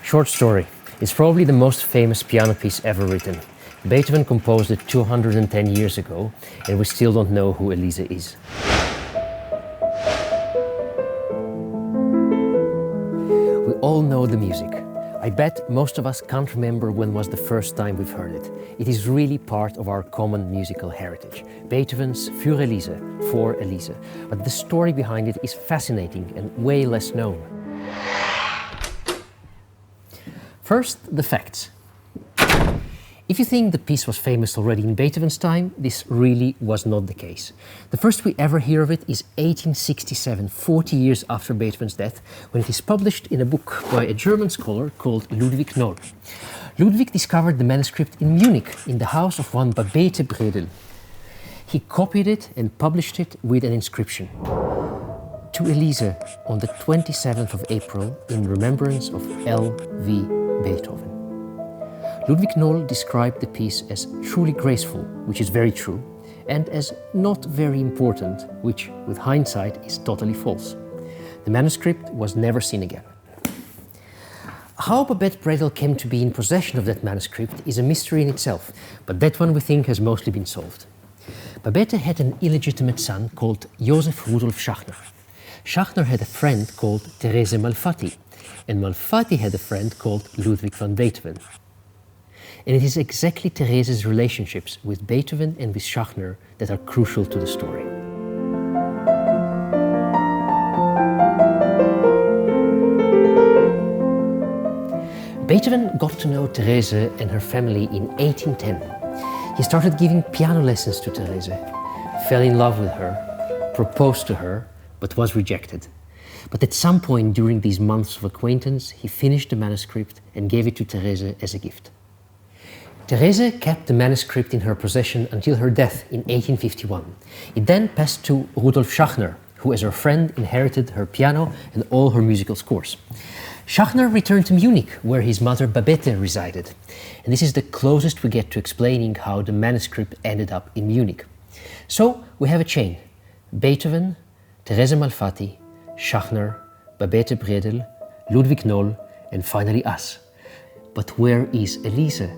Short story. It's probably the most famous piano piece ever written. Beethoven composed it 210 years ago, and we still don't know who Elise is. We all know the music. I bet most of us can't remember when was the first time we've heard it. It is really part of our common musical heritage. Beethoven's Für Elise, for Elise. But the story behind it is fascinating and way less known. First, the facts. If you think the piece was famous already in Beethoven's time, this really was not the case. The first we ever hear of it is 1867, 40 years after Beethoven's death, when it is published in a book by a German scholar called Ludwig Noll. Ludwig discovered the manuscript in Munich, in the house of one Bagatelle No. He copied it and published it with an inscription: to Elise on the 27th of April in remembrance of L.V. Beethoven. Ludwig Noll described the piece as truly graceful, which is very true, and as not very important, which, with hindsight, is totally false. The manuscript was never seen again. How Babette Bredel came to be in possession of that manuscript is a mystery in itself, but that one we think has mostly been solved. Babette had an illegitimate son called Joseph Rudolf Schachner. Schachner had a friend called Therese Malfatti, and Malfatti had a friend called Ludwig van Beethoven. And it is exactly Therese's relationships with Beethoven and with Schachner that are crucial to the story. Beethoven got to know Therese and her family in 1810. He started giving piano lessons to Therese, fell in love with her, proposed to her, but was rejected. But at some point during these months of acquaintance, he finished the manuscript and gave it to Therese as a gift. Therese kept the manuscript in her possession until her death in 1851. It then passed to Rudolf Schachner, who as her friend inherited her piano and all her musical scores. Schachner returned to Munich, where his mother Babette resided. And this is the closest we get to explaining how the manuscript ended up in Munich. So we have a chain: Beethoven, Therese Malfatti, Schachner, Babette Bredel, Ludwig Noll, and finally us. But where is Elise?